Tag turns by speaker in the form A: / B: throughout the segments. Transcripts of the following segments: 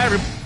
A: Bye, everybody.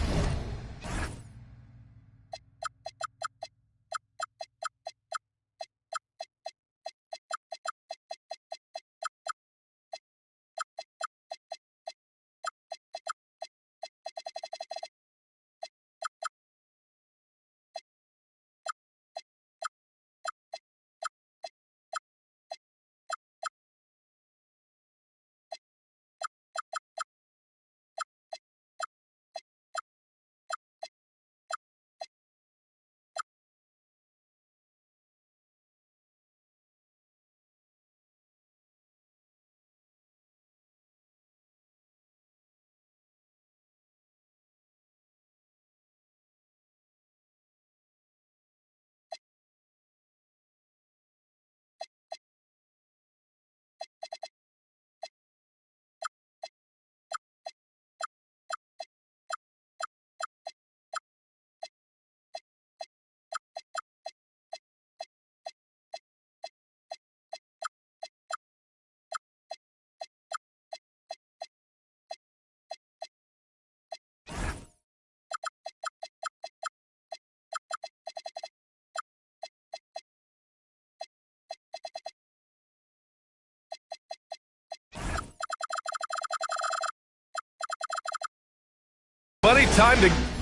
A: Buddy, time to...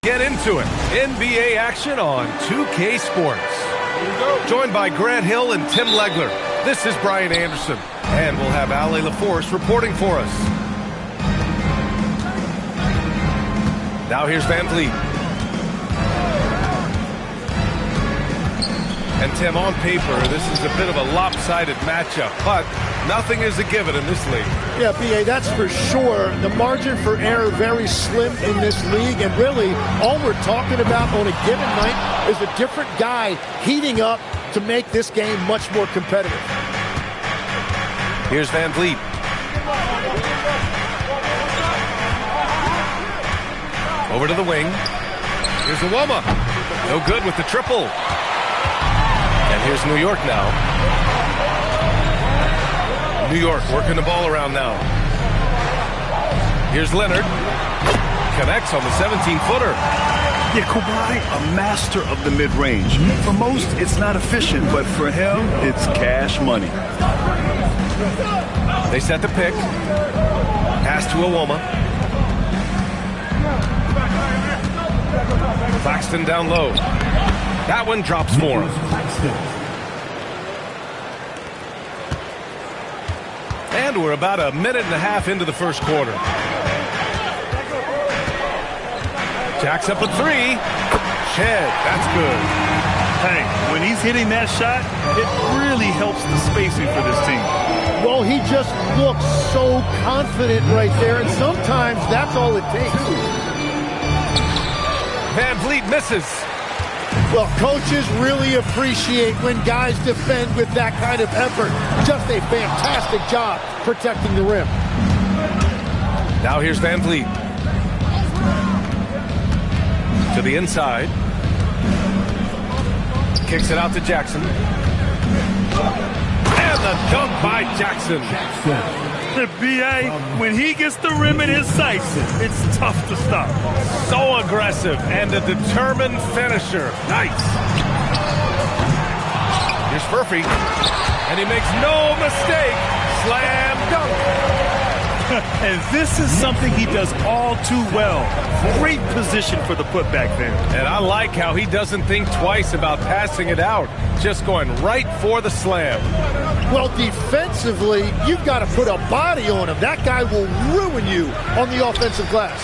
A: Get into it. NBA action on 2K Sports. Joined by Grant Hill and Tim Legler, this is Brian Anderson. And we'll have Ali LaForce reporting for us. Now here's Van Vliet. And Tim, on paper, this is a bit of a lopsided matchup, but nothing is a given in this league.
B: Yeah, B.A., that's for sure. The margin for error very slim in this league, and really all we're talking about on a given night is a different guy heating up to make this game much more competitive.
A: Here's Van Vliet. Over to the wing. Here's Anba. No good with the triple. And here's New York now. New York working the ball around now. Here's Leonard. Connects on the 17-footer.
C: Yeah, Kawhi, a master of the mid-range. For most, it's not efficient, but for him, it's cash money.
A: They set the pick. Pass to Anba. Claxton down low. That one drops for him. And we're about a minute and a half into the first quarter. Jacks up a three. Shed. That's good.
C: Hey, when he's hitting that shot, it really helps the spacing for this team.
B: Well, he just looks so confident right there, and sometimes that's all it takes.
A: Van Vliet misses.
B: Well, coaches really appreciate when guys defend with that kind of effort. Just a fantastic job protecting the rim.
A: Now here's Van Vliet. To the inside. Kicks it out to Jackson. And the dunk by Jackson.
D: B.A., when he gets the rim in his sights, it's tough to stop.
A: So aggressive and a determined finisher. Nice. Here's Furphy. And he makes no mistake. Slam dunk.
D: And this is something he does all too well. Great position for the putback there.
A: And I like how he doesn't think twice about passing it out. Just going right for the slam.
B: Well, defensively, you've got to put a body on him. That guy will ruin you on the offensive glass.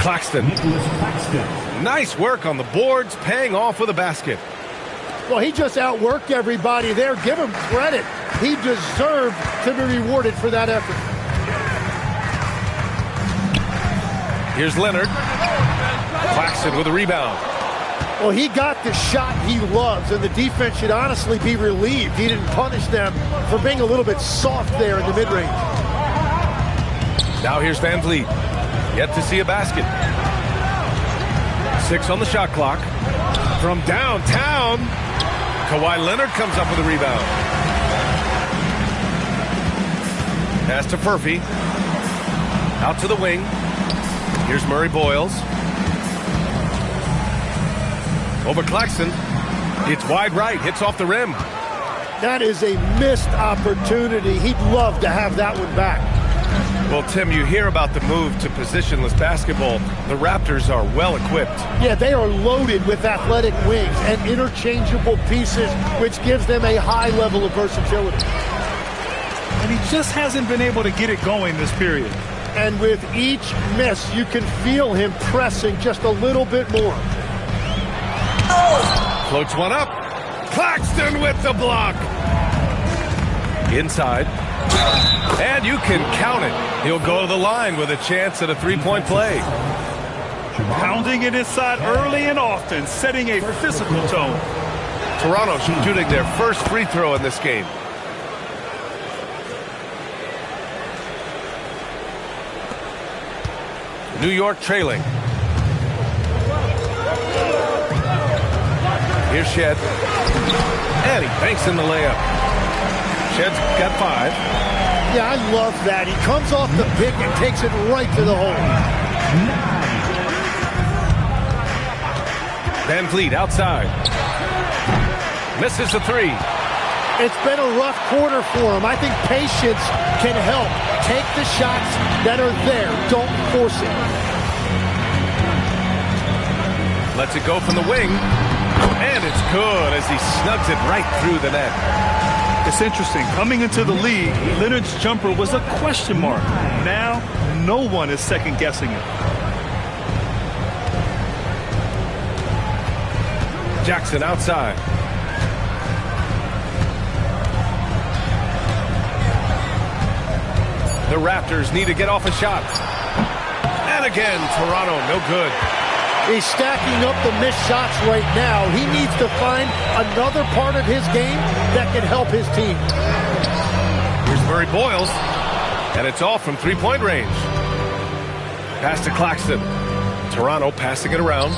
A: Claxton. Nice work on the boards, paying off with a basket.
B: Well, he just outworked everybody there. Give him credit. He deserved to be rewarded for that effort.
A: Here's Leonard. Claxton with a rebound.
B: Well, he got the shot he loves, and the defense should honestly be relieved. He didn't punish them for being a little bit soft there in the mid-range.
A: Now here's Van Vliet. Yet to see a basket. 6 on the shot clock. From downtown, Kawhi Leonard comes up with a rebound. Pass to Furphy. Out to the wing. Here's Murray Boyles. Over Claxton. It's wide right. Hits off the rim.
B: That is a missed opportunity. He'd love to have that one back.
A: Well, Tim, you hear about the move to positionless basketball. The Raptors are well equipped.
B: Yeah, they are loaded with athletic wings and interchangeable pieces, which gives them a high level of versatility.
D: And he just hasn't been able to get it going this period.
B: And with each miss, you can feel him pressing just a little bit more.
A: Floats one up. Claxton with the block. Inside. And you can count it. He'll go to the line with a chance at a three-point play.
D: Pounding it inside early and often, setting a physical tone.
A: Toronto shooting their first free throw in this game. New York trailing. Here's Shed. And he banks in the layup. Shed's got 5.
B: Yeah, I love that. He comes off the pick and takes it right to the hole.
A: Van Vliet outside. Misses the 3.
B: It's been a rough quarter for him. I think patience can help. Take the shots that are there. Don't force it.
A: Lets it go from the wing. And it's good as he snugs it right through the net.
D: It's interesting. Coming into the league, Leonard's jumper was a question mark. Now, no one is second-guessing it.
A: Jackson outside. The Raptors need to get off a shot. And again, Toronto, no good.
B: He's stacking up the missed shots right now. He needs to find another part of his game that can help his team.
A: Here's Murray Boyles, and it's all from three-point range. Pass to Claxton. Toronto passing it around.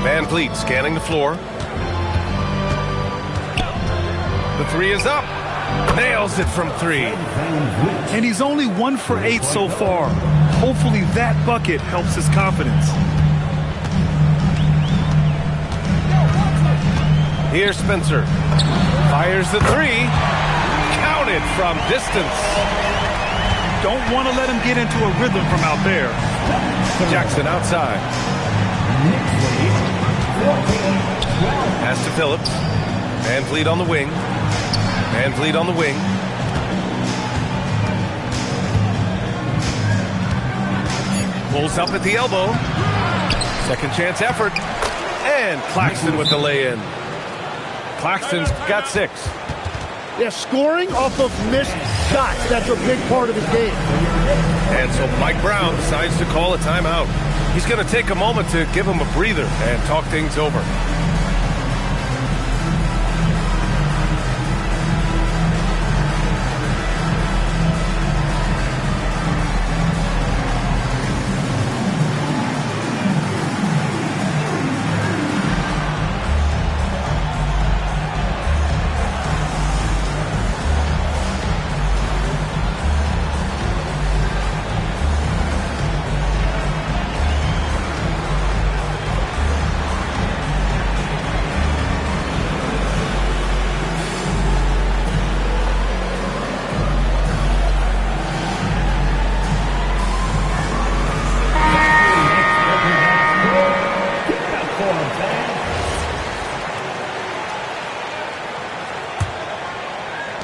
A: Van Vliet scanning the floor. The 3 is up. Nails it from 3.
D: And he's only 1 for 8 so far. Hopefully that bucket helps his confidence.
A: Here's Spencer. Fires the 3. Counted from distance.
D: Don't want to let him get into a rhythm from out there.
A: Jackson outside. Pass to Phillips. Van Vliet on the wing. Van Vliet on the wing. Pulls up at the elbow. Second chance effort. And Claxton with the lay-in. Claxton's got 6.
B: Yeah, scoring off of missed shots. That's a big part of his game.
A: And so Mike Brown decides to call a timeout. He's going to take a moment to give him a breather and talk things over.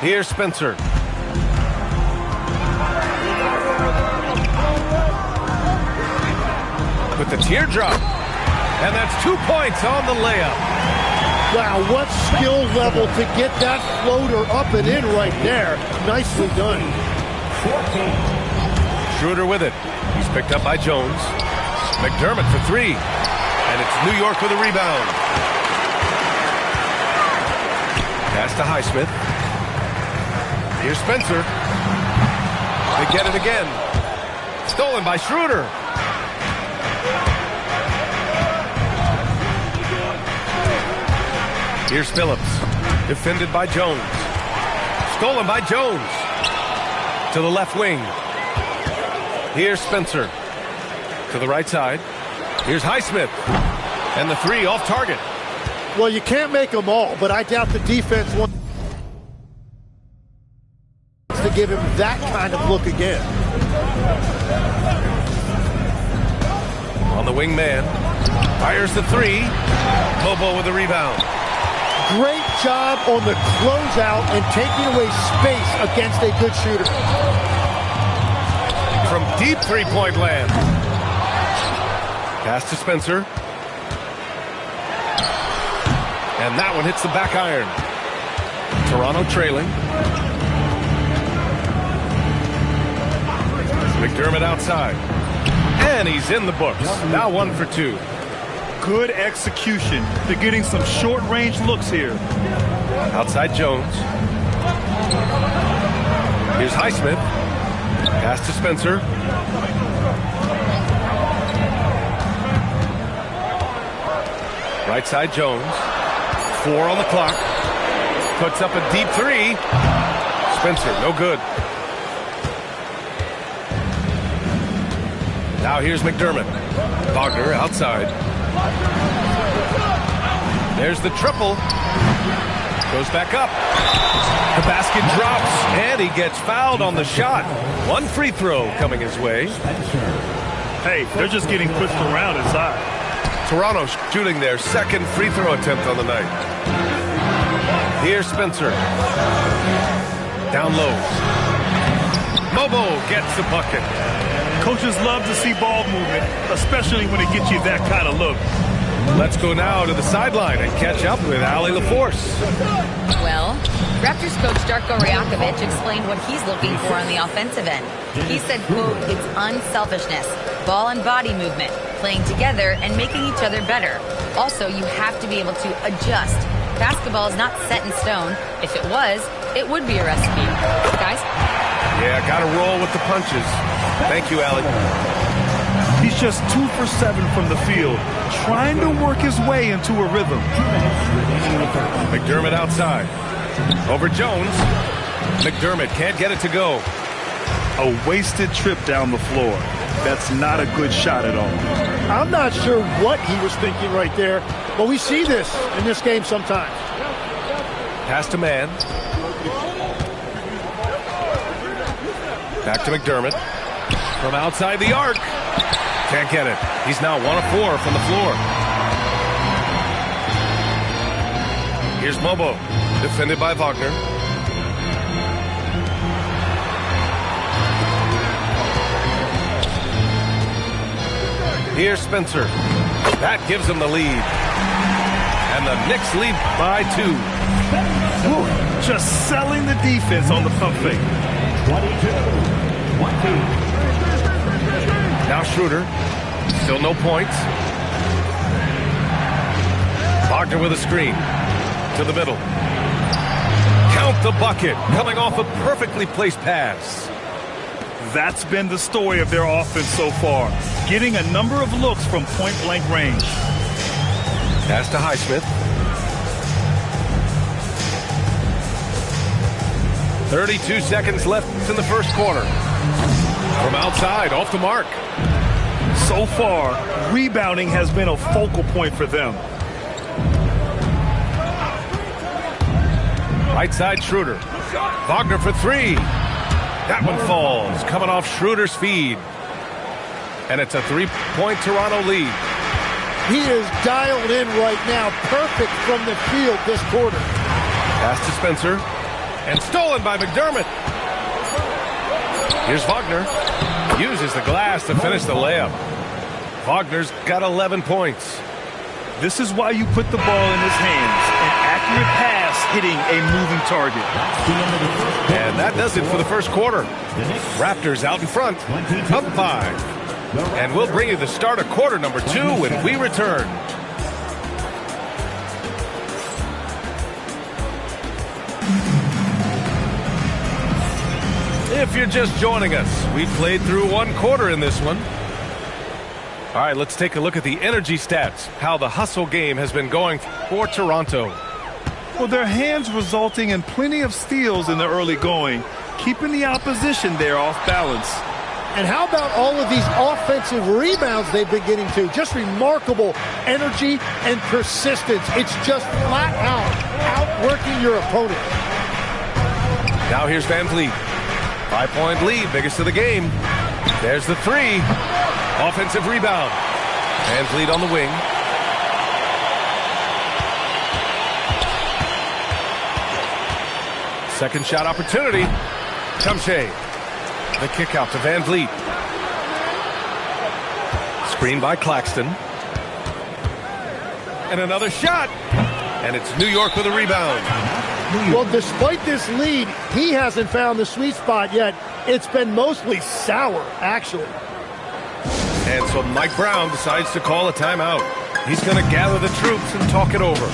A: Here's Spencer. With the teardrop. And that's 2 points on the layup.
B: Wow, what skill level to get that floater up and in right there. Nicely done.
A: Schroeder with it. He's picked up by Jones. McDermott for three. And it's New York with a rebound. Pass to Highsmith. Here's Spencer. They get it again. Stolen by Schroeder. Here's Phillips. Defended by Jones. Stolen by Jones. To the left wing. Here's Spencer. To the right side. Here's Highsmith. And the three off target.
B: Well, you can't make them all, but I doubt the defense wants to give him that kind of look again.
A: On the wing man. Fires the three. Bobo with the rebound.
B: Great job on the closeout and taking away space against a good shooter.
A: From deep three-point land. Pass to Spencer. And that one hits the back iron. Toronto trailing. McDermott outside. And he's in the books. Now 1 for 2.
D: Good execution. They're getting some short-range looks here.
A: Outside Jones. Here's Highsmith. Pass to Spencer. Right side Jones. 4 on the clock. Puts up a deep three. Spencer, no good. Now here's McDermott. Wagner outside. There's the triple. Goes back up. The basket drops, and he gets fouled on the shot. 1 free throw coming his way.
D: Hey, they're just getting pushed around inside.
A: Toronto shooting their second free throw attempt on the night. Here's Spencer. Down low. Mobo gets the bucket.
D: Coaches love to see ball movement, especially when it gets you that kind of look.
A: Let's go now to the sideline and catch up with Allie LaForce.
E: Well, Raptors coach Darko Rajakovic explained what he's looking for on the offensive end. He said, quote, it's unselfishness, ball and body movement, playing together and making each other better. Also, you have to be able to adjust. Basketball is not set in stone. If it was, it would be a recipe. Guys?
A: Yeah, got to roll with the punches. Thank you, Allie.
D: He's just 2 for 7 from the field, trying to work his way into a rhythm.
A: McDermott outside. Over Jones. McDermott can't get it to go.
D: A wasted trip down the floor. That's not a good shot at all.
B: I'm not sure what he was thinking right there, but we see this in this game sometimes.
A: Pass to man. Back to McDermott. From outside the arc. Can't get it. He's now 1 of 4 from the floor. Here's Mobo. Defended by Wagner. Here's Spencer. That gives them the lead. And the Knicks lead by 2.
D: Ooh, just selling the defense on the pump fake.
F: 22. 1 team.
A: Now Schroeder. Still no points. Wagner with a screen. To the middle. Count the bucket. Coming off a perfectly placed pass.
D: That's been the story of their offense so far. Getting a number of looks from point-blank range.
A: Pass to Highsmith. 32 seconds left in the first quarter. From outside, off the mark.
D: So far, rebounding has been a focal point for them.
A: Right side, Schroeder. Wagner for three. That one falls, coming off Schroeder's feed. And it's a three-point Toronto lead.
B: He is dialed in right now. Perfect from the field this quarter.
A: Pass to Spencer. And stolen by McDermott. Here's Wagner. Uses the glass to finish the layup. Wagner's got 11 points.
D: This is why you put the ball in his hands. An accurate pass hitting a moving target.
A: And that does it for the first quarter. Raptors out in front, up 5. And we'll bring you the start of quarter number 2 when we return. If you're just joining us, we played through one quarter in this one. All right, let's take a look at the energy stats, how the hustle game has been going for Toronto.
D: Well, their hands resulting in plenty of steals in the early going, keeping the opposition there off balance.
B: And how about all of these offensive rebounds they've been getting to? Just remarkable energy and persistence. It's just flat out outworking your opponent.
A: Now here's Van Vliet. 5-point lead, biggest of the game. There's the three. Offensive rebound. Van Vliet on the wing. Second shot opportunity. Tumshay. The kick out to Van Vliet. Screen by Claxton. And another shot. And it's New York with a rebound.
B: Well, despite this lead, he hasn't found the sweet spot yet. It's been mostly sour, actually.
A: And so Mike Brown decides to call a timeout. He's going to gather the troops and talk it over.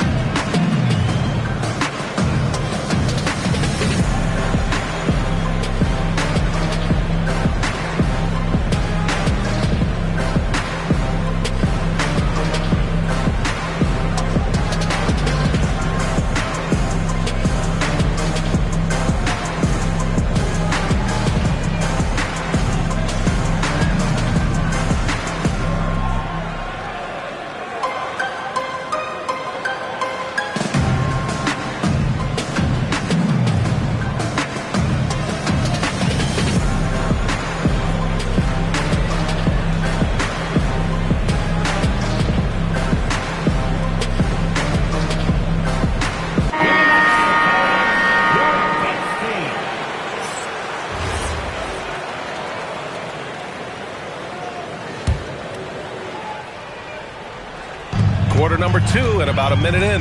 A: Quarter number 2 and about a minute in.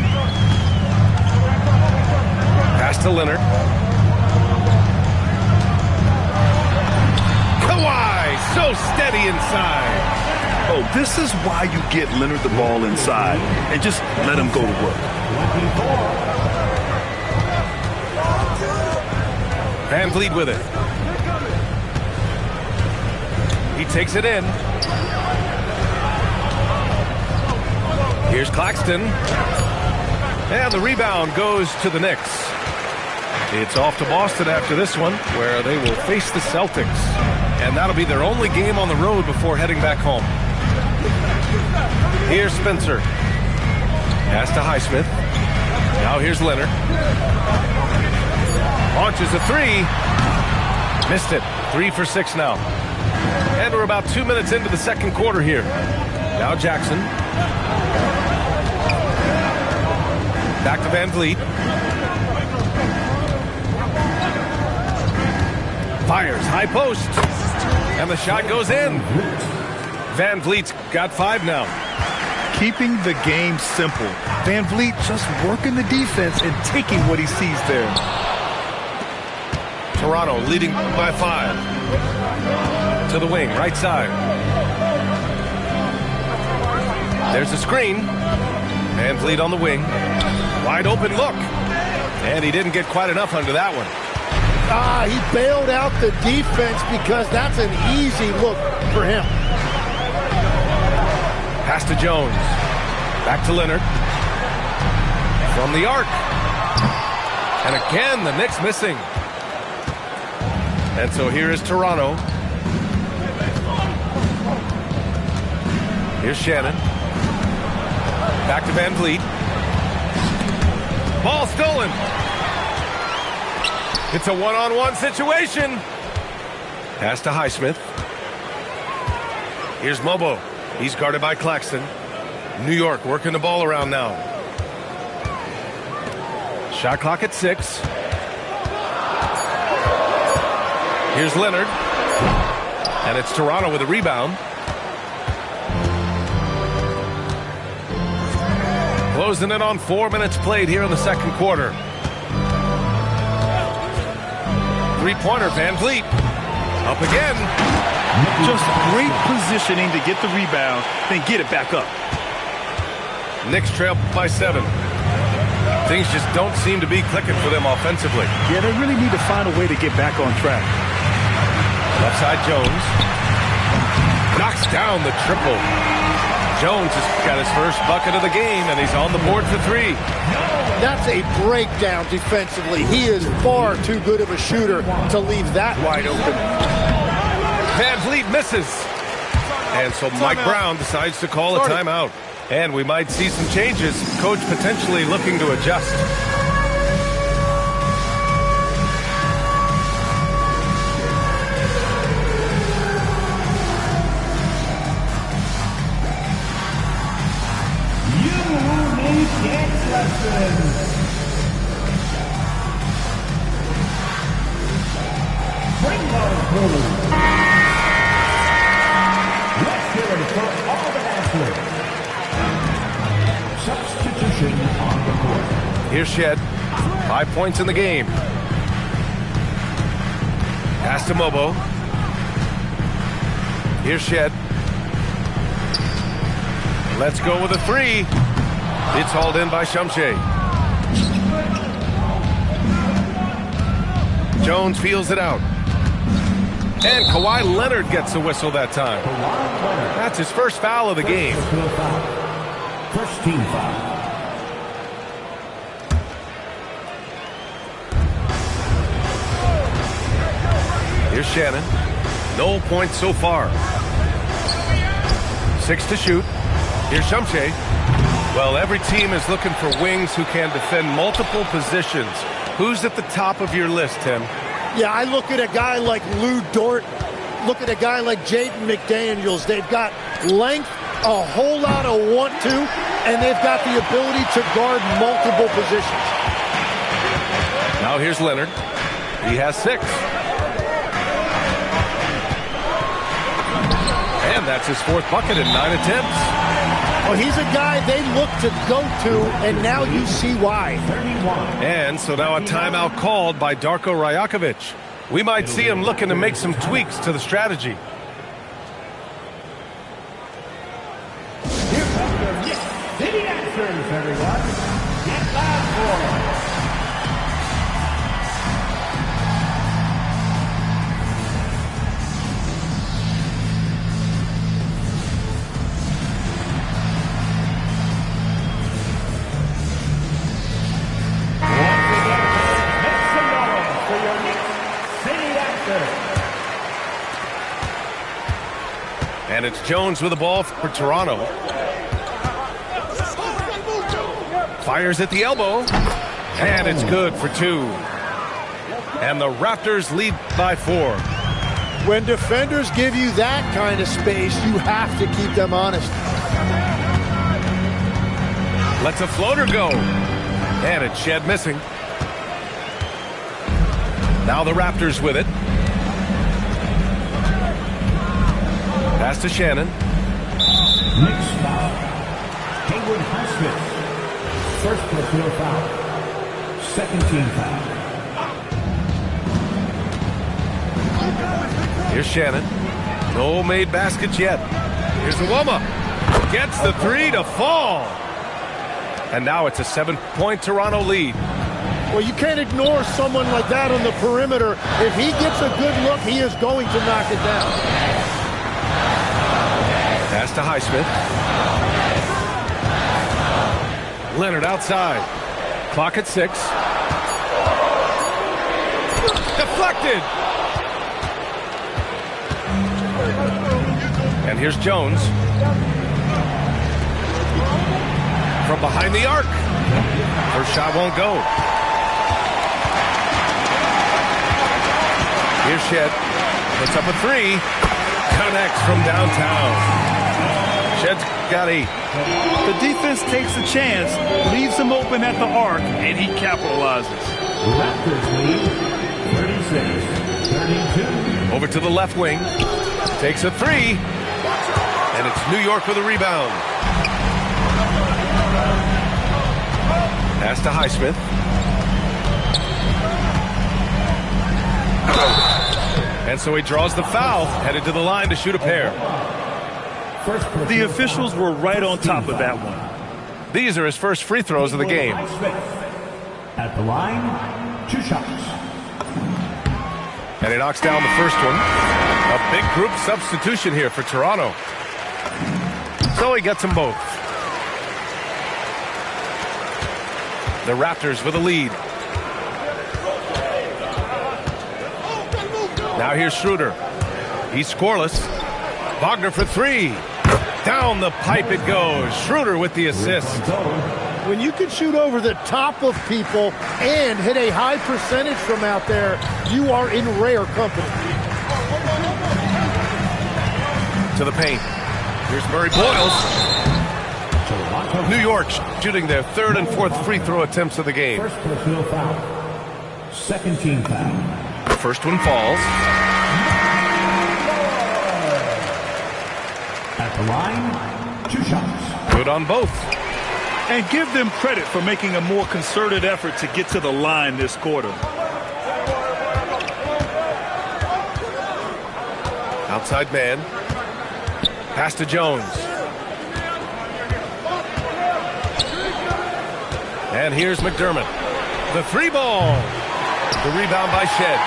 A: Pass to Leonard. Kawhi, so steady inside.
C: Oh, this is why you get Leonard the ball inside and just let him go to work.
A: Van Vliet with it. He takes it in. Here's Claxton. And the rebound goes to the Knicks. It's off to Boston after this one, where they will face the Celtics. And that'll be their only game on the road before heading back home. Here's Spencer. Pass to Highsmith. Now here's Leonard. Launches a three. Missed it. 3 for 6 now. And we're about 2 minutes into the second quarter here. Now Jackson. Back to Van Vliet. Fires, high post. And the shot goes in. Van Vliet's got 5 now.
D: Keeping the game simple. Van Vliet just working the defense and taking what he sees there.
A: Toronto leading by 5. To the wing, right side. There's a screen. Van Vliet on the wing. Wide open look. And he didn't get quite enough under that one.
B: He bailed out the defense because that's an easy look for him.
A: Pass to Jones. Back to Leonard. From the arc. And again, the Knicks missing. And so here is Toronto. Here's Shannon. Back to Van Vliet. Ball stolen. It's a one-on-one situation. Pass to Highsmith. Here's Mobo. He's guarded by Claxton. New York working the ball around now. Shot clock at 6. Here's Leonard. And it's Toronto with a rebound. Closing in on 4 minutes played here in the second quarter. Three-pointer, Van Vliet. Up again.
D: Just great positioning to get the rebound, then get it back up.
A: Knicks trail by 7. Things just don't seem to be clicking for them offensively.
D: Yeah, they really need to find a way to get back on track.
A: Left side, Jones. Knocks down the triple. Jones has got his first bucket of the game, and he's on the board for 3.
B: That's a breakdown defensively. He is far too good of a shooter to leave that wide open.
A: Van Vliet misses. And so Mike Brown decides to call a timeout. And we might see some changes. Coach potentially looking to adjust. Here's Shed. 5 points in the game. Pass to Mobo. Here's Shed. Let's go with a 3. It's hauled in by Shumshay. Jones feels it out. And Kawhi Leonard gets the whistle that time. That's his first foul of the game.
F: First team foul.
A: Here's Shannon. No points so far. 6 to shoot. Here's Shumshay. Well, every team is looking for wings who can defend multiple positions. Who's at the top of your list, Tim?
B: Yeah, I look at a guy like Lou Dort. Look at a guy like Jaden McDaniels. They've got length, a whole lot of want-to, and they've got the ability to guard multiple positions.
A: Now here's Leonard. He has 6. And that's his 4th bucket in 9 attempts.
B: Well, he's a guy they look to go to, and now you see why.
A: And so now a timeout called by Darko Rajakovic. We might see him looking to make some tweaks to the strategy.
F: Here comes your Knicks City Answers, everyone. Get loud for them.
A: And it's Jones with the ball for Toronto. Fires at the elbow. And it's good for 2. And the Raptors lead by 4.
B: When defenders give you that kind of space, you have to keep them honest.
A: Lets a floater go. And it's Shed missing. Now the Raptors with it. Pass to Shannon.
F: Knicks foul. Haywood Highsmith. First personal foul. Second team foul.
A: Here's Shannon. No made baskets yet. Here's Uwama. Gets the three to fall. And now it's a 7-point Toronto lead.
B: Well, you can't ignore someone like that on the perimeter. If he gets a good look, he is going to knock it down.
A: Pass to Highsmith. Leonard outside. Clock at 6. Deflected. And here's Jones. From behind the arc. First shot won't go. Here's Shed. Puts up a 3. Connects from downtown. Shed's got 8.
D: The defense takes a chance, leaves him open at the arc, and he capitalizes.
F: Raptors lead 36-32.
A: Over to the left wing. Takes a 3. And it's New York with a rebound. Pass to Highsmith. And so he draws the foul, headed to the line to shoot a pair.
D: The officials were right on top of that one.
A: These are his first free throws of the game.
F: At the line, 2 shots.
A: And he knocks down the first one. A big group substitution here for Toronto. So he gets them both. The Raptors with a lead. Now here's Schroeder. He's scoreless. Wagner for 3. Down the pipe it goes. Schroeder with the assist.
B: When you can shoot over the top of people and hit a high percentage from out there, you are in rare company.
A: To the paint. Here's Murray Boyles. New York shooting their 3rd and 4th free throw attempts of the game.
F: First personal foul. Second team foul.
A: The first one falls.
F: At the line, 2 shots.
A: Good on both.
D: And give them credit for making a more concerted effort to get to the line this quarter.
A: Outside man. Pass to Jones. And here's McDermott. The 3 ball. The rebound by Shed.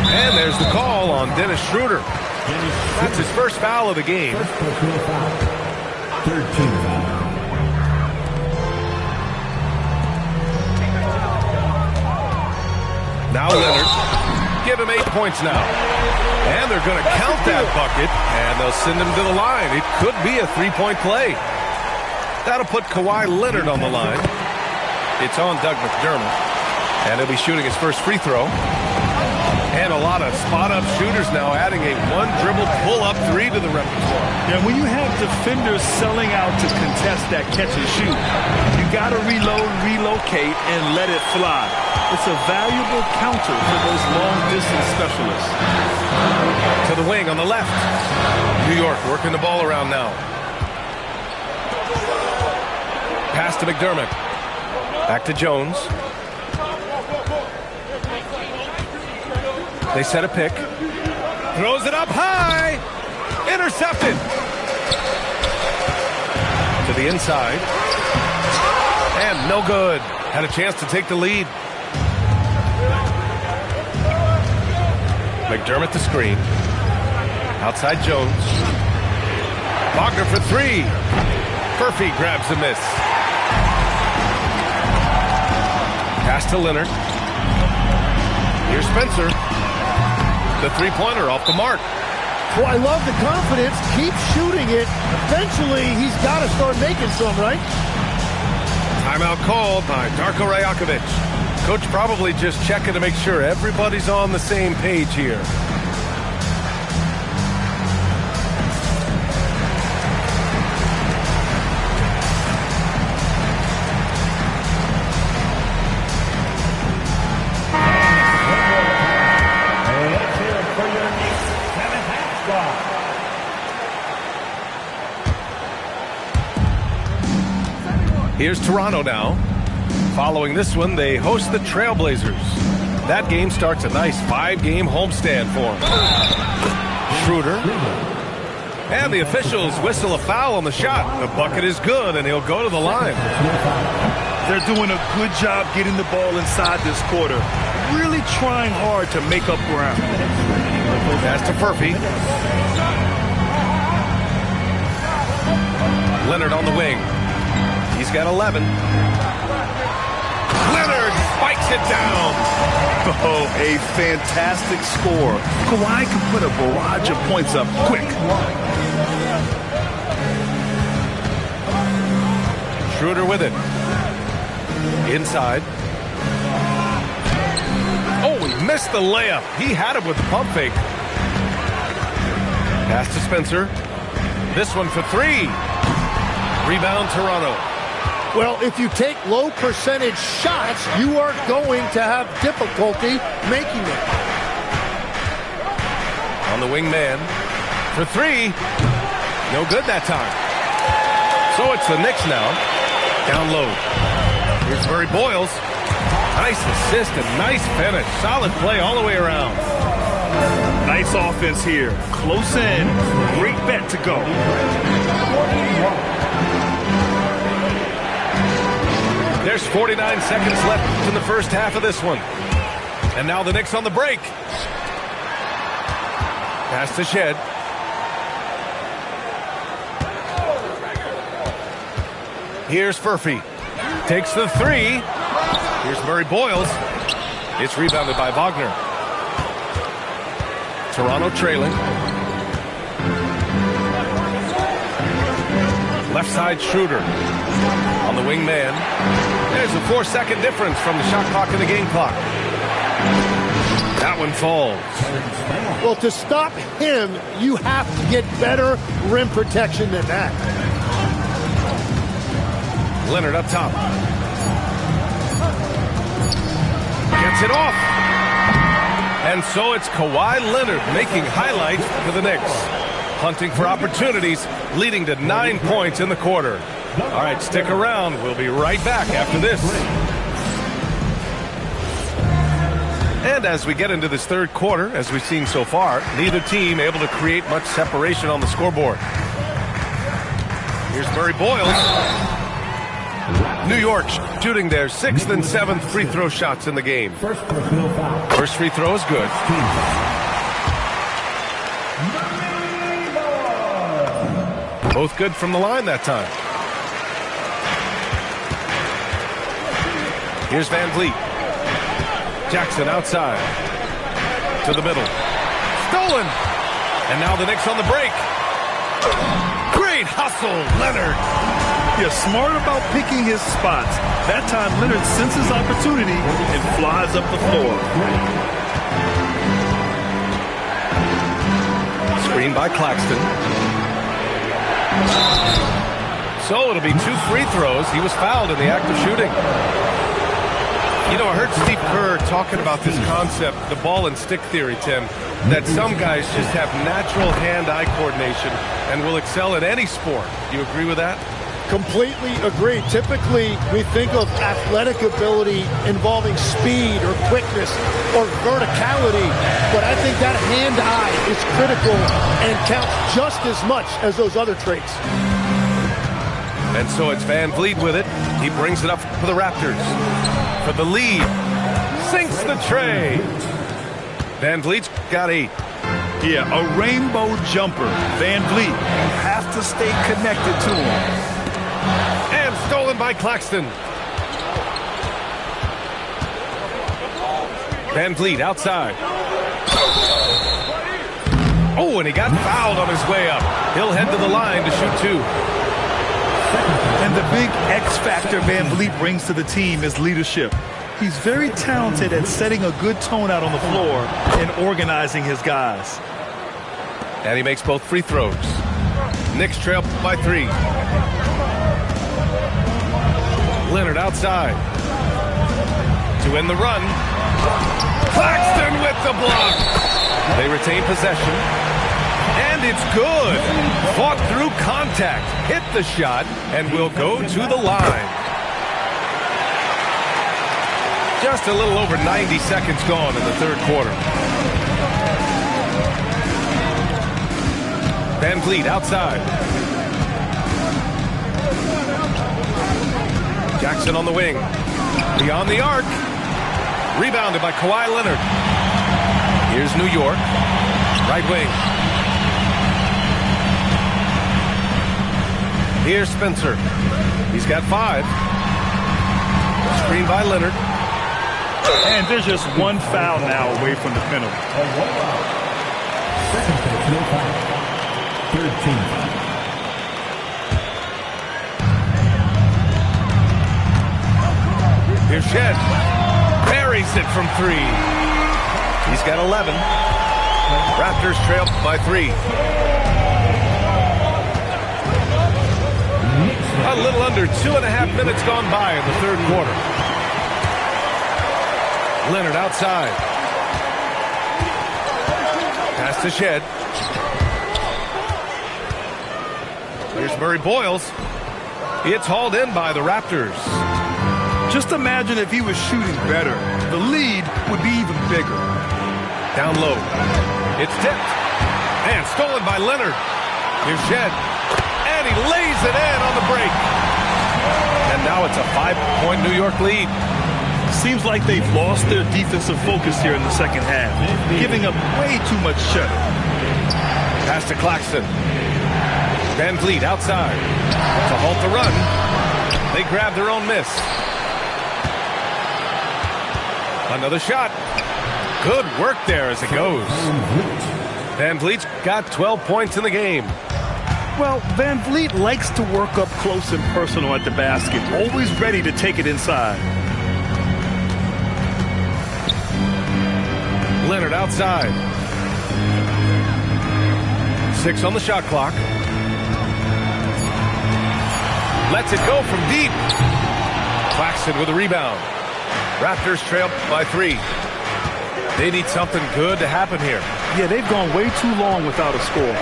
A: And there's the call on Dennis Schroeder. That's his first foul of the game.
F: First personal foul. Third team foul.
A: Now Leonard. Give him 8 points now. And they're going to count that bucket, and they'll send him to the line. It could be a 3-point play. That'll put Kawhi Leonard on the line. It's on Doug McDermott, and he'll be shooting his first free throw. And a lot of spot-up shooters now, adding a 1-dribble pull-up 3 to the repertoire.
D: Yeah, when you have defenders selling out to contest that catch and shoot, you got to reload, relocate, and let it fly. It's a valuable counter for those long-distance specialists.
A: To the wing on the left. New York working the ball around now. Pass to McDermott. Back to Jones. They set a pick. Throws it up high. Intercepted. To the inside. And no good. Had a chance to take the lead. McDermott the screen. Outside Jones. Wagner for 3. Murphy grabs the miss. Pass to Leonard. Here's Spencer. The 3-pointer off the mark.
B: Well, I love the confidence. Keep shooting it. Eventually, he's got to start making some, right?
A: Timeout called by Darko Rajakovic. Coach probably just checking to make sure everybody's on the same page here. Here's Toronto now. Following this one, they host the Trailblazers. That game starts a nice 5-game homestand for them. Schroeder. And the officials whistle a foul on the shot. The bucket is good, and he'll go to the line.
D: They're doing a good job getting the ball inside this quarter. Really trying hard to make up ground.
A: Pass to Furphy. Leonard on the wing. He's got 11. Leonard spikes it down.
C: Oh, a fantastic score. Kawhi can put a barrage of points up quick.
A: Schroeder with it. Inside. Oh, he missed the layup. He had it with the pump fake. Pass to Spencer. This one for three. Rebound, Toronto.
B: Well, if you take low percentage shots, you are going to have difficulty making them.
A: On the wing man. For three. No good that time. So it's the Knicks now. Down low. Here's Murray Boyles. Nice assist and nice finish. Solid play all the way around.
D: Nice offense here. Close in. Great bet to go.
A: There's 49 seconds left in the first half of this one. And now the Knicks on the break. Pass to Shed. Here's Furphy. Takes the three. Here's Murray Boyles. It's rebounded by Wagner. Toronto trailing. Left side Schroeder. On the wing man. There's a 4-second difference from the shot clock and the game clock. That one falls.
B: Well, to stop him, you have to get better rim protection than that.
A: Leonard up top. Gets it off. And so it's Kawhi Leonard making highlights for the Knicks. Hunting for opportunities, leading to 9 points in the quarter. All right, stick around. We'll be right back after this. And as we get into this third quarter, as we've seen so far, neither team able to create much separation on the scoreboard. Here's Murray Boyles. New York shooting their 6th and 7th free throw shots in the game. First free throw is good. Both good from the line that time. Here's Van Vliet. Jackson outside. To the middle. Stolen! And now the Knicks on the break. Great hustle, Leonard.
D: You're smart about picking his spots. That time Leonard senses opportunity and flies up the floor.
A: Screen by Claxton. So it'll be 2 free throws. He was fouled in the act of shooting. You know, I heard Steve Kerr talking about this concept, the ball and stick theory, Tim, that some guys just have natural hand-eye coordination and will excel in any sport. Do you agree with that?
B: Completely agree. Typically, we think of athletic ability involving speed or quickness or verticality, but I think that hand-eye is critical and counts just as much as those other traits.
A: And so it's Van Vliet with it. He brings it up for the Raptors. For the lead. Sinks the tray. Van Vliet's got 8.
D: Yeah, a rainbow jumper. Van Vliet, you have to stay connected to him.
A: And stolen by Claxton. Van Vliet outside. Oh, and he got fouled on his way up. He'll head to the line to shoot 2.
D: And the big X factor Van Vliet brings to the team is leadership. He's very talented at setting a good tone out on the floor and organizing his guys.
A: And he makes both free throws. Knicks trail by 3. Leonard outside. To end the run. Claxton with the block. They retain possession. And it's good. Fought through contact. Hit the shot and will go to the line. Just a little over 90 seconds gone in the third quarter. Van Vliet outside. Jackson on the wing. Beyond the arc. Rebounded by Kawhi Leonard. Here's New York. Right wing. Here's Spencer. He's got 5. Screen by Leonard.
D: And there's just one foul now away from the penalty.
F: Second personal foul. 13.
A: Here's Shed. Buries it from 3. He's got 11. Raptors trail by 3. A little under 2.5 minutes gone by in the third quarter. Leonard outside. Pass to Shed. Here's Murray Boyles. It's hauled in by the Raptors.
D: Just imagine if he was shooting better. The lead would be even bigger.
A: Down low. It's tipped. And stolen by Leonard. Here's Shed. And he lays it in on the break. And now it's a 5-point New York lead.
D: Seems like they've lost their defensive focus here in the second half, giving up way too much cheddar.
A: Pass to Claxton. Van Vliet outside. To halt the run. They grab their own miss. Another shot. Good work there as it goes. Van Vliet's got 12 points in the game.
D: Well, Van Vliet likes to work up close and personal at the basket, always ready to take it inside.
A: Leonard outside. 6 on the shot clock. Lets it go from deep. Claxton with a rebound. Raptors trail by 3. They need something good to happen here.
D: Yeah, they've gone way too long without a score.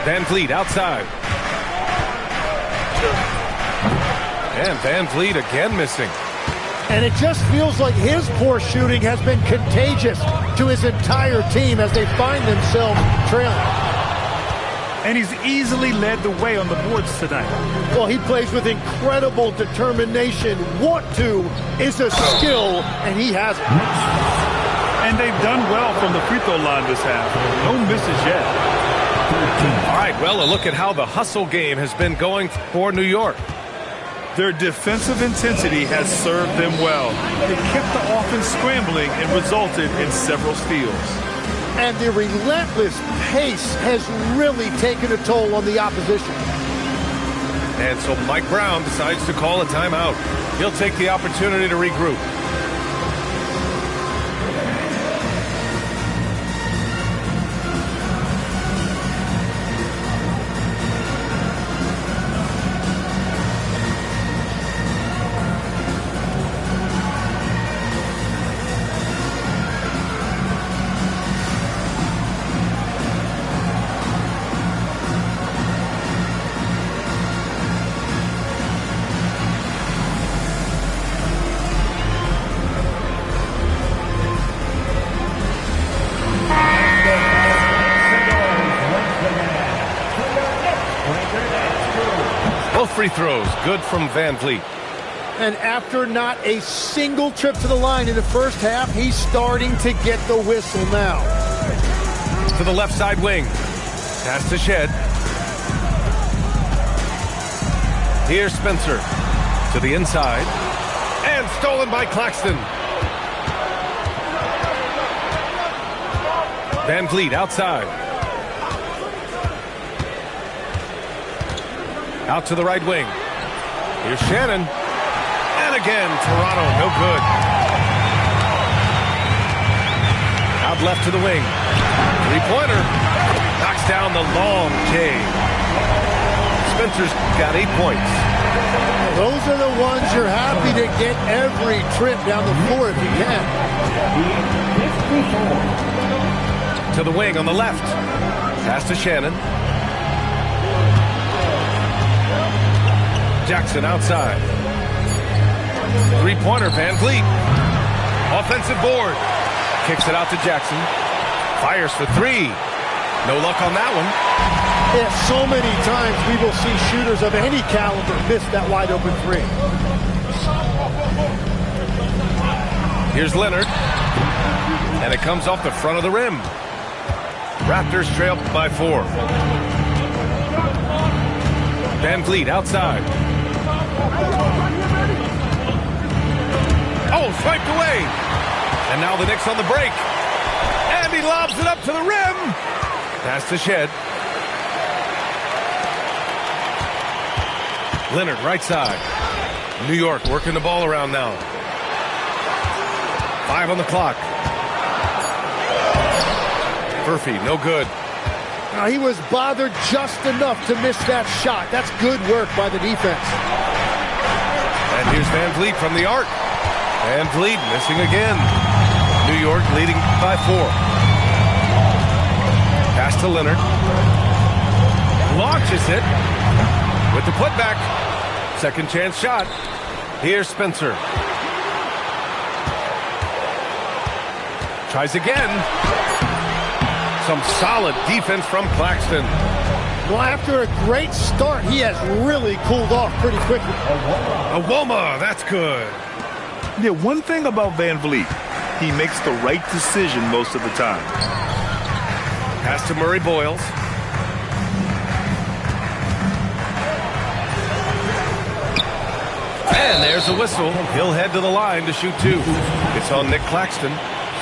A: Van Vliet outside. And Van Vliet again missing.
B: And it just feels like his poor shooting has been contagious to his entire team as they find themselves trailing.
D: And he's easily led the way on the boards tonight.
B: Well, he plays with incredible determination. Want to is a skill, and he has it.
D: And they've done well from the free throw line this half. No misses yet.
A: All right, well, a look at how the hustle game has been going for New York.
D: Their defensive intensity has served them well. They kept the offense scrambling and resulted in several steals.
B: And the relentless pace has really taken a toll on the opposition.
A: And so Mike Brown decides to call a timeout. He'll take the opportunity to regroup. Free throws, good from Van Vliet.
B: And after not a single trip to the line in the first half, he's starting to get the whistle now.
A: To the left side wing. Pass to Shed. Here's Spencer. To the inside. And stolen by Claxton. Van Vliet outside. Out to the right wing. Here's Shannon. And again, Toronto, no good. Out left to the wing. Three-pointer. Knocks down the long J. Spencer's got 8 points.
B: Those are the ones you're happy to get every trip down the floor if you can.
A: To the wing on the left. Pass to Shannon. Jackson outside. Three-pointer, Van Vliet. Offensive board. kicks it out to Jackson. Fires for three. No luck on that one.
B: Yeah, so many times we will see shooters of any caliber miss that wide open three.
A: Here's Leonard. And it comes off the front of the rim. Raptors trail by 4. Van Vliet outside. Oh, swiped away. And now the Knicks on the break. And he lobs it up to the rim. Pass to Shed. Leonard right side. New York working the ball around now. 5 on the clock. Murphy, no good.
B: He was bothered just enough to miss that shot. That's good work by the defense.
A: And here's Van Vliet from the arc. Van Vliet missing again. New York leading by 4. Pass to Leonard. Launches it with the putback. Second chance shot. Here's Spencer. Tries again. Some solid defense from Claxton.
B: Well, after a great start, he has really cooled off pretty quickly.
A: Awoma, that's good.
D: Yeah, one thing about Van Vliet, he makes the right decision most of the time.
A: Pass to Murray Boyles. And there's the whistle. He'll head to the line to shoot 2. It's on Nick Claxton.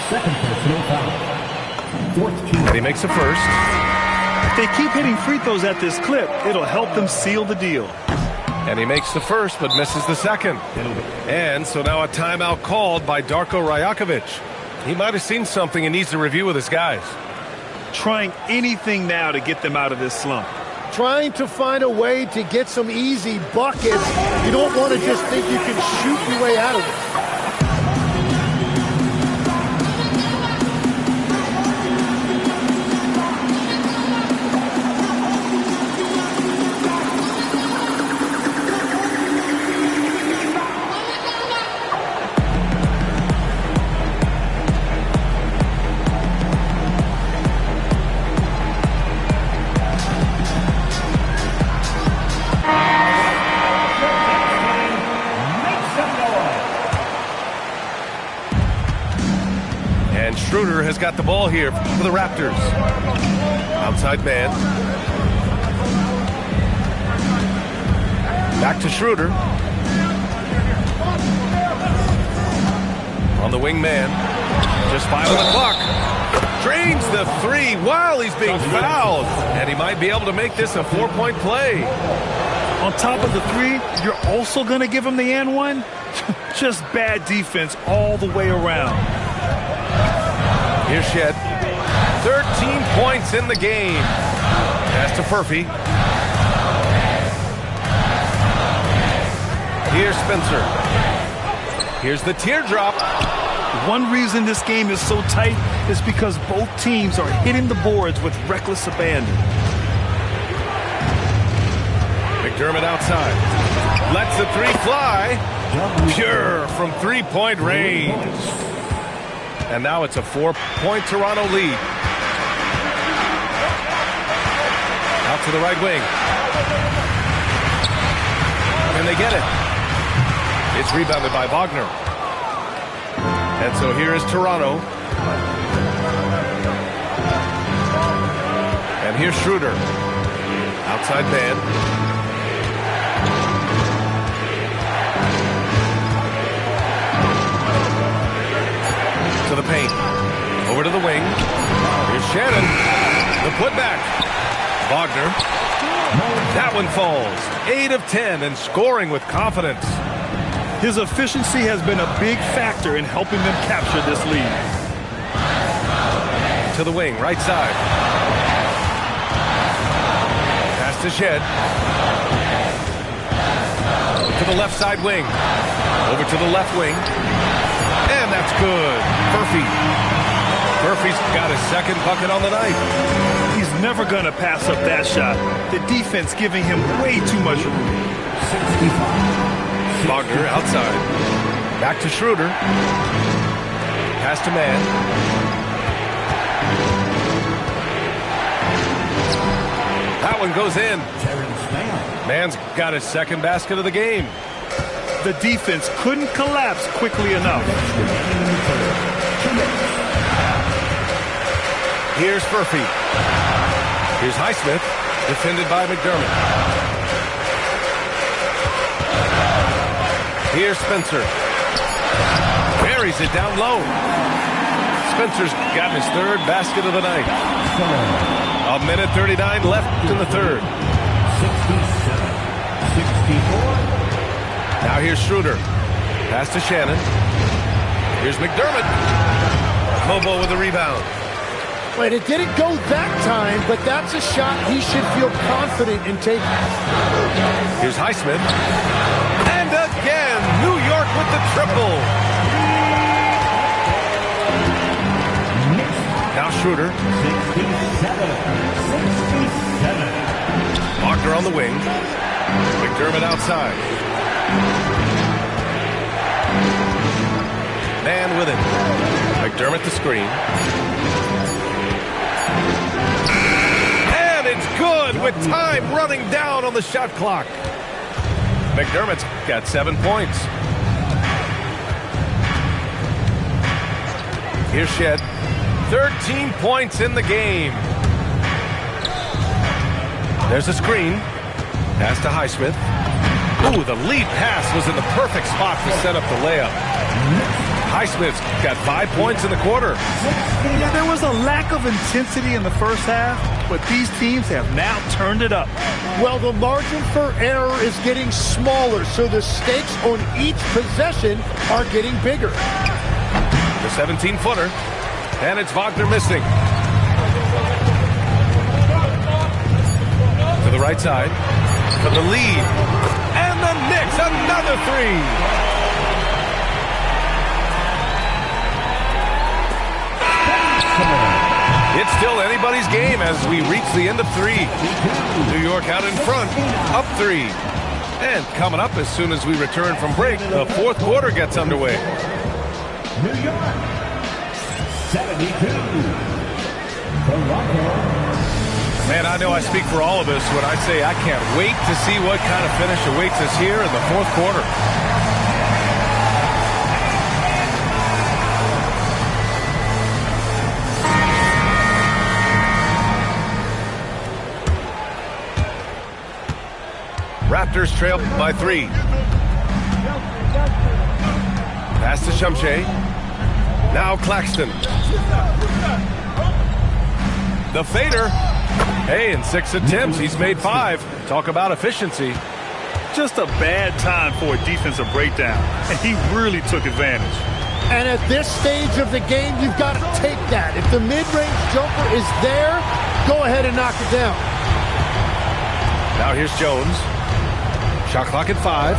F: Second personal foul.
A: And he makes the first.
D: If they keep hitting free throws at this clip, it'll help them seal the deal.
A: And he makes the first, but misses the second. And so now a timeout called by Darko Rajakovic. He might have seen something and needs to review with his guys.
D: Trying anything now to get them out of this slump.
B: Trying to find a way to get some easy buckets. You don't want to just think you can shoot your way out of it.
A: Schroeder has got the ball here for the Raptors. Outside man. Back to Schroeder. On the wing man. Just 5 on the clock. Drains the 3 while he's being fouled. And he might be able to make this a 4-point play.
D: On top of the 3, you're also going to give him the and one? Just bad defense all the way around.
A: Here's Shed. 13 points in the game. Pass to Murphy. Here's Spencer. Here's the teardrop.
D: One reason this game is so tight is because both teams are hitting the boards with reckless abandon.
A: McDermott outside. Lets the 3 fly. Pure from 3-point range. And now it's a 4-point Toronto lead. Out to the right wing. And they get it. It's rebounded by Wagner. And so here is Toronto. And here's Schroeder. Outside man. To the paint. Over to the wing. Here's Shannon. The putback. Wagner. That one falls. 8 of 10 and scoring with confidence.
D: His efficiency has been a big factor in helping them capture this lead.
A: To the wing, right side. Pass to Shed. To the left side wing. Over to the left wing. And that's good. Murphy's got his second bucket on the night.
D: He's never going to pass up that shot. The defense giving him way too much room.
A: Wagner outside. Back to Schroeder. Pass to Man. That one goes in. Man's got his second basket of the game.
D: The defense couldn't collapse quickly enough.
A: Here's Furphy. Here's Highsmith, defended by McDermott. Here's Spencer. Buries it down low. Spencer's got his third basket of the night. 1:39 left in the third.
F: 67-64.
A: Now here's Schroeder. Pass to Shannon. Here's McDermott. Kobo with the rebound.
B: Wait, it didn't go that time, but that's a shot he should feel confident in taking.
A: Here's Highsmith. And again, New York with the triple. Now Schroeder.
F: 67-67.
A: Wagner on the wing. McDermott outside. Man with him. McDermott the screen. And it's good with time running down on the shot clock. McDermott's got 7 points. Here's Shed. 13 points in the game. There's a screen. Pass to Highsmith. Ooh, the lead pass was in the perfect spot to set up the layup. Highsmith's got 5 points in the quarter.
D: Yeah, there was a lack of intensity in the first half, but these teams have now turned it up.
B: Well, the margin for error is getting smaller, so the stakes on each possession are getting bigger.
A: The 17-footer, and it's Wagner missing. To the right side, for the lead, and the Knicks, another three. It's still anybody's game as we reach the end of three. New York out in front, up three. And coming up as soon as we return from break, the fourth quarter gets underway.
F: New York, 72. Toronto.
A: Man, I know I speak for all of us when I say I can't wait to see what kind of finish awaits us here in the fourth quarter. Raptors trail by 3. Pass to Shumshay. Now Claxton. The fader. Hey, in 6 attempts, he's made 5. Talk about efficiency.
D: Just a bad time for a defensive breakdown, and he really took advantage.
B: And at this stage of the game, you've got to take that. If the mid-range jumper is there, go ahead and knock it down.
A: Now here's Jones. Shot clock at 5.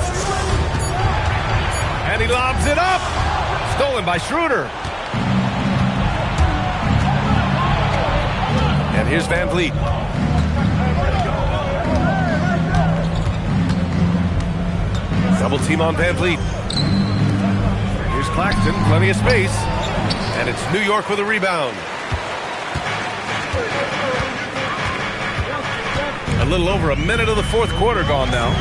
A: And he lobs it up. Stolen by Schroeder. And here's Van Vliet. Double team on Van Vliet. Here's Claxton, plenty of space. And it's New York with a rebound. A little over a minute of the fourth quarter gone now.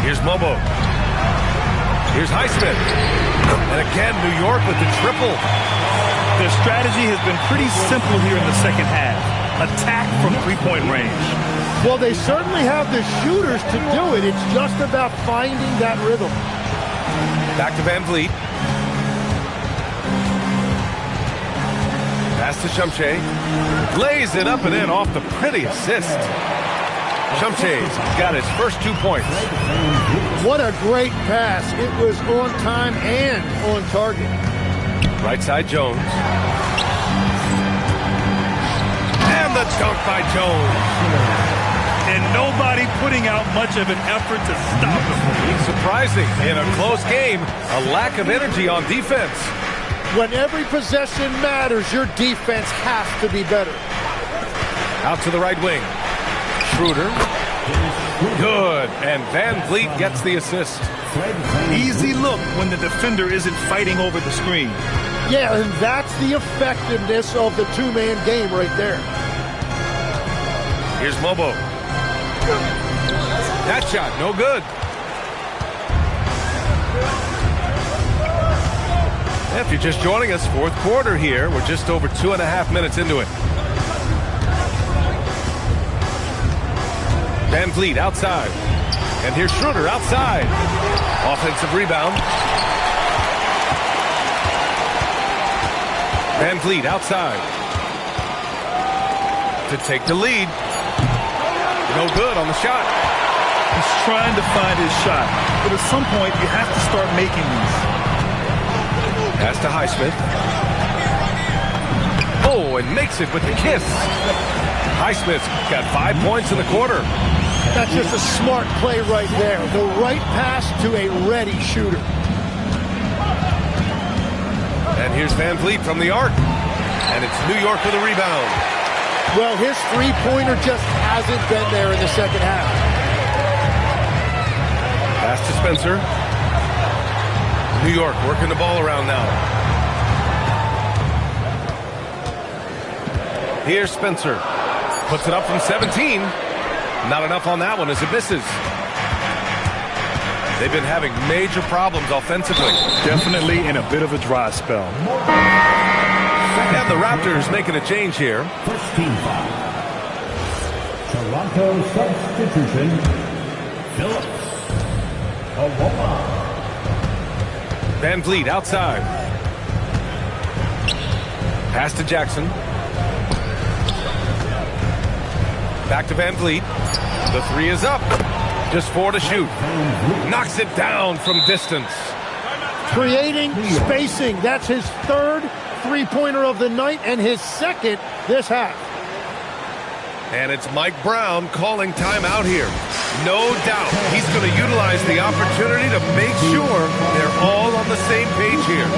A: Here's Mobo. Here's Highsmith. And again, New York with the triple.
D: Their strategy has been pretty simple here in the second half. Attack from three-point range.
B: Well, they certainly have the shooters to do it. It's just about finding that rhythm.
A: Back to Van Vliet. Pass to Shumshay. Lays it up and in off the pretty assist. Shumshay's got his first 2 points.
B: What a great pass. It was on time and on target.
A: Right side Jones. And the dunk by Jones.
D: And nobody putting out much of an effort to stop him.
A: Surprising. In a close game, a lack of energy on defense.
B: When every possession matters, your defense has to be better.
A: Out to the right wing. Schroeder. Good, and Van Vliet gets the assist.
D: Easy look when the defender isn't fighting over the screen.
B: Yeah, and that's the effectiveness of the two-man game right there.
A: Here's Mobo. That shot, no good. If you're just joining us, fourth quarter here. We're just over 2.5 minutes into it. Van Vliet outside. And here's Schroeder outside. Offensive rebound. Van Vliet outside. To take the lead. No good on the shot.
D: He's trying to find his shot. But at some point, you have to start making these.
A: Pass to Highsmith. Oh, and makes it with the kiss. Highsmith's got 5 points in the quarter.
B: That's just a smart play right there. The right pass to a ready shooter.
A: And here's Van Vliet from the arc. And it's New York with a rebound.
B: Well, his three-pointer just hasn't been there in the second half.
A: Pass to Spencer. New York working the ball around now. Here's Spencer. Puts it up from 17. Not enough on that one as it misses. They've been having major problems offensively.
D: Definitely in a bit of a dry spell.
A: And the Raptors making a change here.
F: First team foul. Toronto substitution. Phillips. Anba.
A: Van Vliet outside. Pass to Jackson. Back to Van Vliet. The three is up. Just 4 to shoot. Knocks it down from distance.
B: Creating spacing. That's his third three-pointer of the night and his second this half.
A: And it's Mike Brown calling timeout here. No doubt he's going to utilize the opportunity to make sure they're all on the same page here.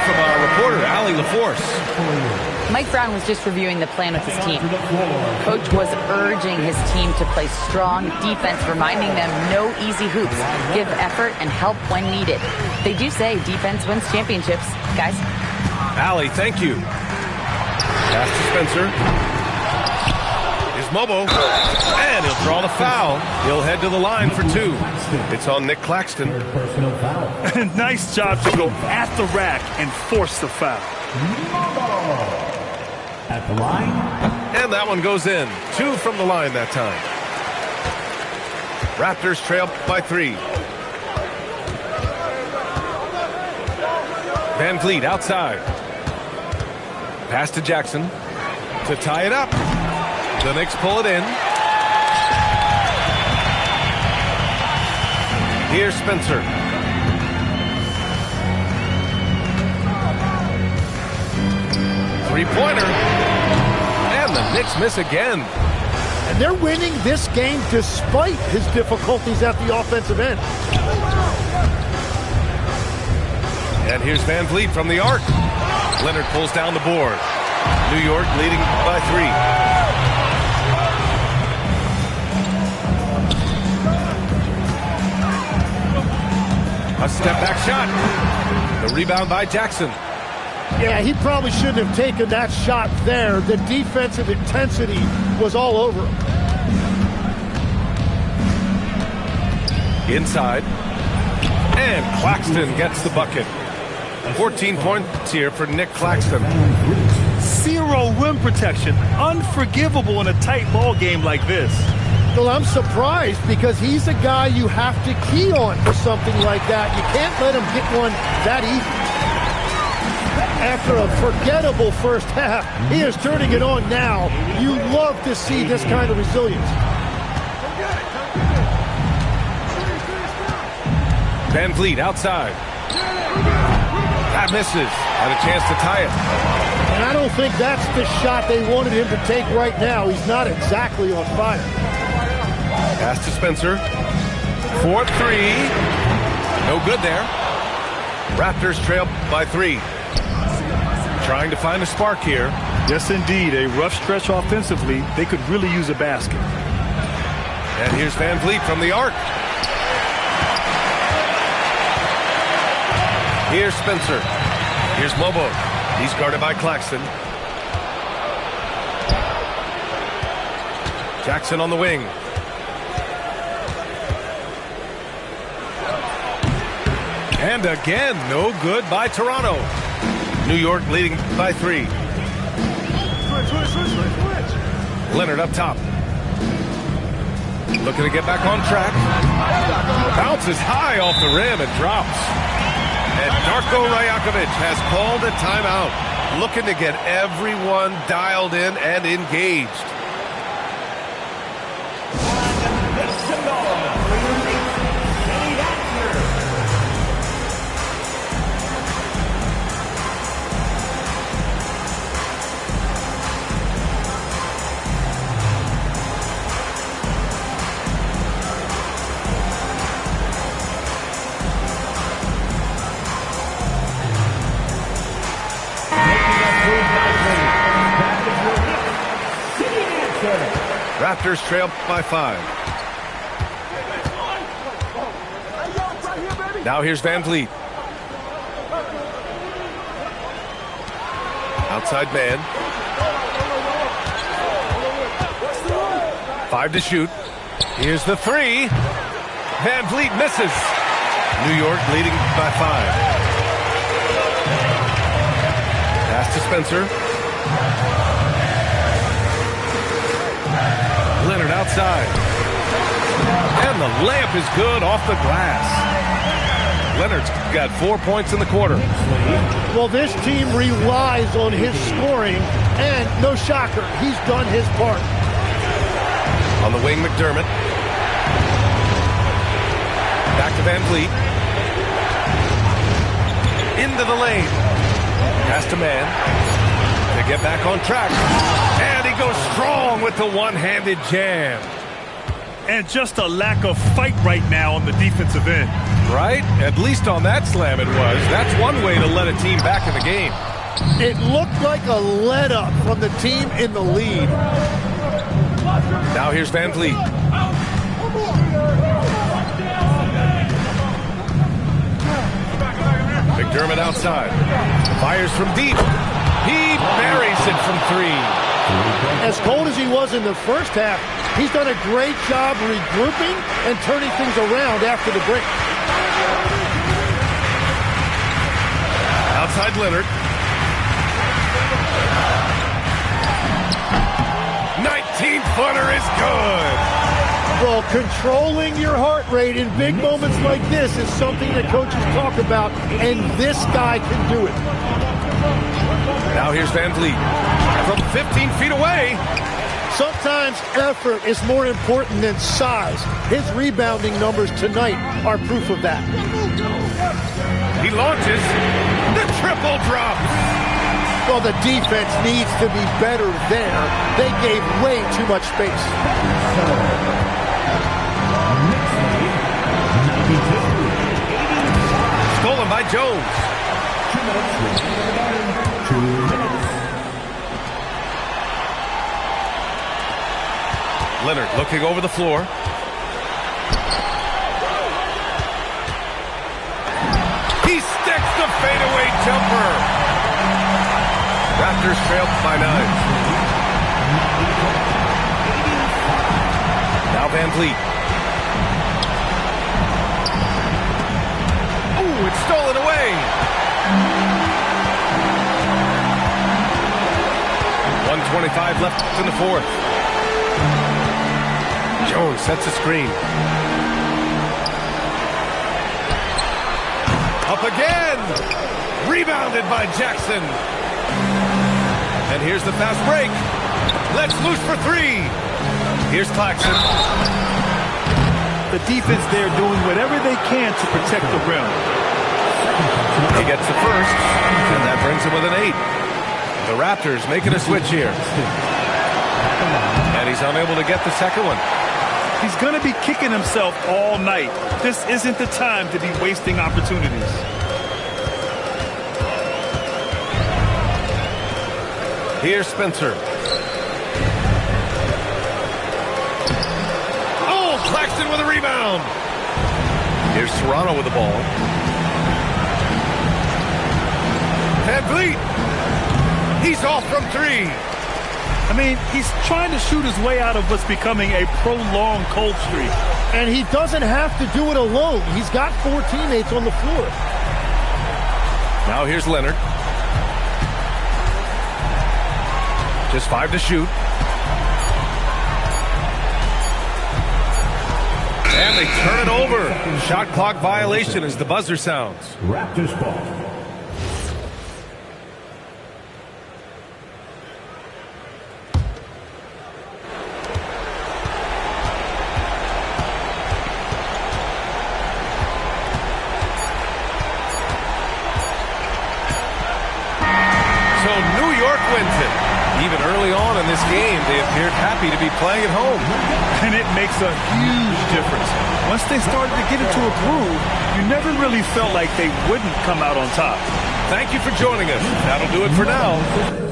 A: From our reporter, Allie LaForce.
E: Mike Brown was just reviewing the plan with his team. Coach was urging his team to play strong defense, reminding them no easy hoops, give effort, and help when needed. They do say defense wins championships, guys.
A: Allie, thank you. Pass to Spencer. Here's Mobo. And he'll draw the foul. He'll head to the line for 2. It's on Nick Claxton.
F: Personal foul.
D: Nice job to go at the rack and force the foul.
F: At the line.
A: And that one goes in. 2 from the line that time. Raptors trail by 3. Van Vliet outside. Pass to Jackson to tie it up. The Knicks pull it in. Here's Spencer. Three-pointer. And the Knicks miss again.
B: And they're winning this game despite his difficulties at the offensive end.
A: And here's Van Vliet from the arc. Leonard pulls down the board. New York leading by 3. A step-back shot. The rebound by Jackson.
B: Yeah, he probably shouldn't have taken that shot there. The defensive intensity was all over him.
A: Inside. And Claxton gets the bucket. 14 points here for Nick Claxton.
D: 0 rim protection. Unforgivable in a tight ball game like this.
B: Well, I'm surprised because he's a guy you have to key on for something like that. You can't let him get one that easy. After a forgettable first half, he is turning it on now. You love to see this kind of resilience.
A: Van Vliet outside. That misses. Had a chance to tie it.
B: And I don't think that's the shot they wanted him to take right now. He's not exactly on fire.
A: Pass to Spencer. 4-3. No good there. Raptors trail by 3. Trying to find a spark here.
D: Yes, indeed. A rough stretch offensively. They could really use a basket.
A: And here's Van Vliet from the arc. Here's Spencer. Here's Mobo. He's guarded by Claxton. Jackson on the wing. And again, no good by Toronto. New York leading by 3. Leonard up top. Looking to get back on track. Bounces high off the rim and drops. And Darko Rajakovic has called a timeout. Looking to get everyone dialed in and engaged. Raptors trail by 5. Now here's Van Vliet. Outside man. 5 to shoot. Here's the 3. Van Vliet misses. New York leading by 5. Pass to Spencer. Leonard outside. And the layup is good off the glass. Leonard's got 4 points in the quarter.
B: Well, this team relies on his scoring, and no shocker, he's done his part.
A: On the wing, McDermott. Back to Van Vliet. Into the lane. Pass to man. To get back on track. And he goes strong with the one-handed jam.
D: And just a lack of fight right now on the defensive end.
A: Right? At least on that slam it was. That's one way to let a team back in the game.
B: It looked like a let-up from the team in the lead.
A: Now here's Van Vliet. McDermott outside. Fires from deep. He buries it from 3.
B: As cold as he was in the first half, he's done a great job regrouping and turning things around after the break.
A: Outside Leonard. 19-footer is good.
B: Well, controlling your heart rate in big moments like this is something that coaches talk about, and this guy can do it.
A: Now here's Van Vliet from 15 feet away.
B: Sometimes effort is more important than size. His rebounding numbers tonight are proof of that.
A: He launches. The triple drop.
B: Well, the defense needs to be better there. They gave way too much space.
A: Stolen by Jones. Leonard looking over the floor. He sticks the fadeaway jumper. Raptors trail by 9. Now Van Vliet. Ooh, it's stolen away. 1:25 left in the fourth. Jones sets a screen. Up again. Rebounded by Jackson. And here's the fast break. Let's loose for three. Here's Claxton.
D: The defense there doing whatever they can to protect the rim.
A: He gets the first, and that brings him with an 8. The Raptors making a switch here. And he's unable to get the second one.
D: He's going to be kicking himself all night. This isn't the time to be wasting opportunities.
A: Here's Spencer. Oh, Claxton with a rebound. Here's Toronto with the ball. Van Vliet. He's off from three.
D: I mean, he's trying to shoot his way out of what's becoming a prolonged cold streak.
B: And he doesn't have to do it alone. He's got 4 teammates on the floor.
A: Now here's Leonard. Just 5 to shoot. And they turn it over. Shot clock violation as the buzzer sounds.
F: Raptors ball.
A: So New York wins it. Even early on in this game, they appeared happy to be playing at home.
D: And it makes a huge difference. Once they started to get into a groove, you never really felt like they wouldn't come out on top.
A: Thank you for joining us. That'll do it for now.